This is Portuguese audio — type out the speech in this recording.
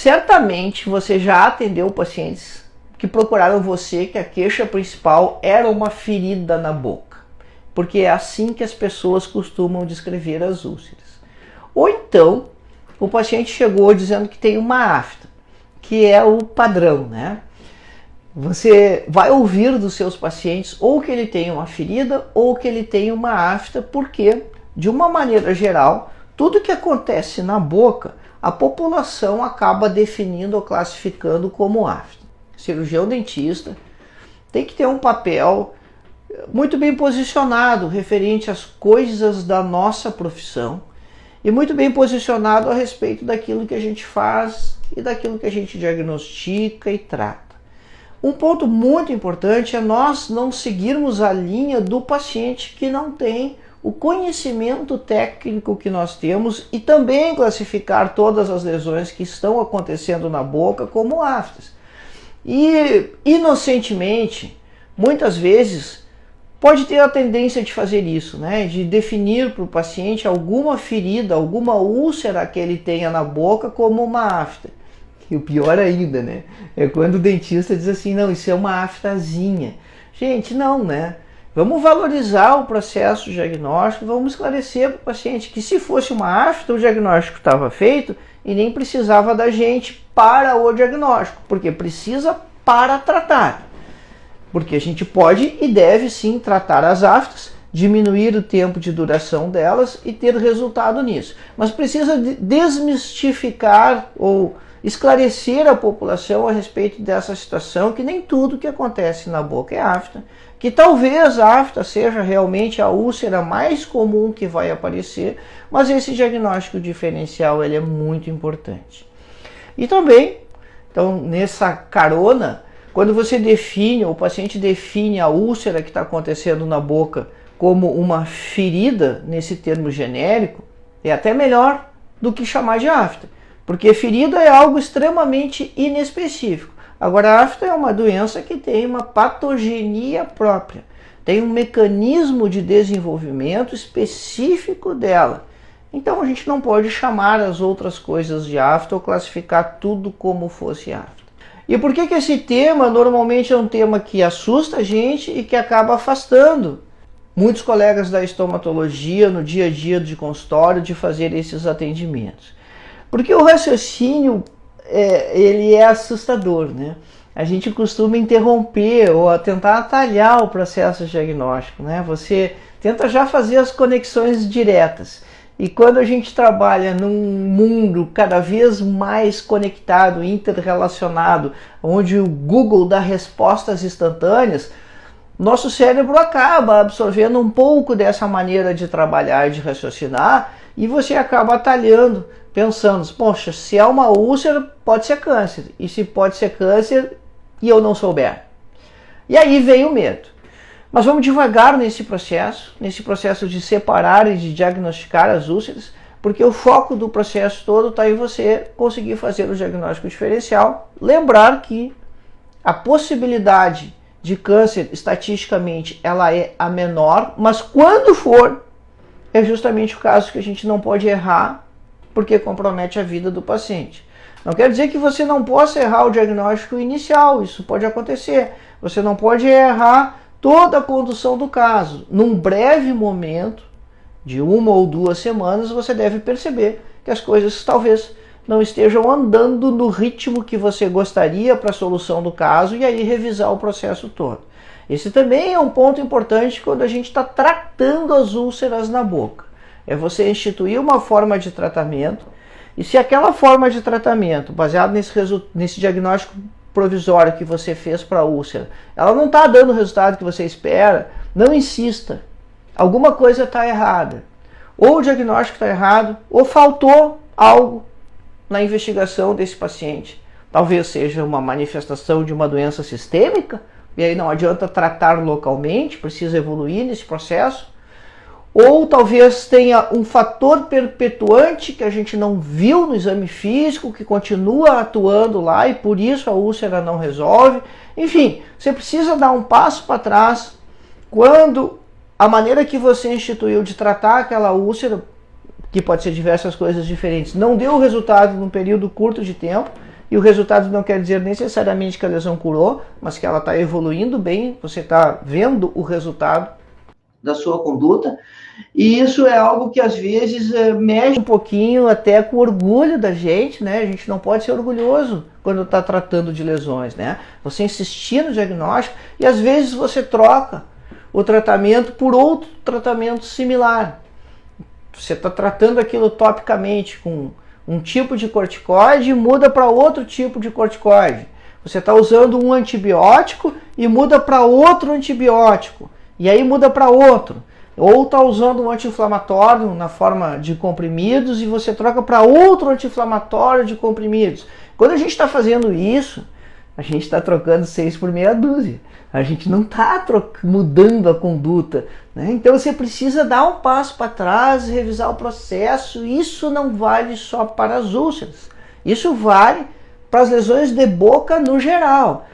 Certamente você já atendeu pacientes que procuraram você que a queixa principal era uma ferida na boca, porque é assim que as pessoas costumam descrever as úlceras. Ou então, o paciente chegou dizendo que tem uma afta, que é o padrão, né? Você vai ouvir dos seus pacientes ou que ele tem uma ferida ou que ele tem uma afta, porque, de uma maneira geral, tudo que acontece na boca, a população acaba definindo ou classificando como afta. Cirurgião dentista tem que ter um papel muito bem posicionado referente às coisas da nossa profissão e muito bem posicionado a respeito daquilo que a gente faz e daquilo que a gente diagnostica e trata. Um ponto muito importante é nós não seguirmos a linha do paciente que não tem o conhecimento técnico que nós temos e também classificar todas as lesões que estão acontecendo na boca como aftas. E, inocentemente, muitas vezes, pode ter a tendência de fazer isso, né? De definir para o paciente alguma ferida, alguma úlcera que ele tenha na boca como uma afta. E o pior ainda, né? É quando o dentista diz assim, não, isso é uma aftazinha. Gente, não, né? Vamos valorizar o processo diagnóstico, vamos esclarecer para o paciente que se fosse uma afta, o diagnóstico estava feito e nem precisava da gente para o diagnóstico, porque precisa para tratar. Porque a gente pode e deve sim tratar as aftas, diminuir o tempo de duração delas e ter resultado nisso. Mas precisa desmistificar ou esclarecer a população a respeito dessa situação, que nem tudo que acontece na boca é afta, que talvez a afta seja realmente a úlcera mais comum que vai aparecer, mas esse diagnóstico diferencial ele é muito importante. E também, então, nessa carona, quando você define, ou o paciente define a úlcera que está acontecendo na boca como uma ferida, nesse termo genérico, é até melhor do que chamar de afta. Porque ferida é algo extremamente inespecífico. Agora, a afta é uma doença que tem uma patogenia própria. Tem um mecanismo de desenvolvimento específico dela. Então, a gente não pode chamar as outras coisas de afta ou classificar tudo como fosse afta. E por que esse tema normalmente é um tema que assusta a gente e que acaba afastando muitos colegas da estomatologia no dia a dia de consultório de fazer esses atendimentos? Porque o raciocínio ele é assustador, né? A gente costuma interromper ou tentar atalhar o processo diagnóstico, né? Você tenta já fazer as conexões diretas. E quando a gente trabalha num mundo cada vez mais conectado, interrelacionado, onde o Google dá respostas instantâneas, nosso cérebro acaba absorvendo um pouco dessa maneira de trabalhar e de raciocinar, e você acaba atalhando, pensando, poxa, se é uma úlcera, pode ser câncer. E se pode ser câncer e eu não souber? E aí vem o medo. Mas vamos devagar nesse processo de separar e de diagnosticar as úlceras, porque o foco do processo todo está em você conseguir fazer o diagnóstico diferencial. Lembrar que a possibilidade de câncer, estatisticamente, ela é a menor, mas quando for, é justamente o caso que a gente não pode errar, porque compromete a vida do paciente. Não quer dizer que você não possa errar o diagnóstico inicial, isso pode acontecer. Você não pode errar toda a condução do caso. Num breve momento, de 1 ou 2 semanas, você deve perceber que as coisas talvez não estejam andando no ritmo que você gostaria para a solução do caso e aí revisar o processo todo. Esse também é um ponto importante quando a gente está tratando as úlceras na boca. É você instituir uma forma de tratamento e se aquela forma de tratamento, baseado nesse diagnóstico provisório que você fez para a úlcera, ela não está dando o resultado que você espera, não insista. Alguma coisa está errada. Ou o diagnóstico está errado, ou faltou algo na investigação desse paciente. Talvez seja uma manifestação de uma doença sistêmica, e aí não adianta tratar localmente, precisa evoluir nesse processo. Ou talvez tenha um fator perpetuante que a gente não viu no exame físico, que continua atuando lá e por isso a úlcera não resolve. Enfim, você precisa dar um passo para trás quando a maneira que você instituiu de tratar aquela úlcera, que pode ser diversas coisas diferentes, não deu o resultado num período curto de tempo, e o resultado não quer dizer necessariamente que a lesão curou, mas que ela está evoluindo bem, você está vendo o resultado da sua conduta, e isso é algo que às vezes mexe um pouquinho até com o orgulho da gente, né? A gente não pode ser orgulhoso quando está tratando de lesões, né? Você insistir no diagnóstico e às vezes você troca o tratamento por outro tratamento similar. Você está tratando aquilo topicamente com um tipo de corticoide e muda para outro tipo de corticoide. Você está usando um antibiótico e muda para outro antibiótico. E aí muda para outro. Ou está usando um anti-inflamatório na forma de comprimidos e você troca para outro anti-inflamatório de comprimidos. Quando a gente está fazendo isso, a gente está trocando 6 por meia dúzia. A gente não está mudando a conduta, né? Então você precisa dar um passo para trás, revisar o processo. Isso não vale só para as úlceras. Isso vale para as lesões de boca no geral.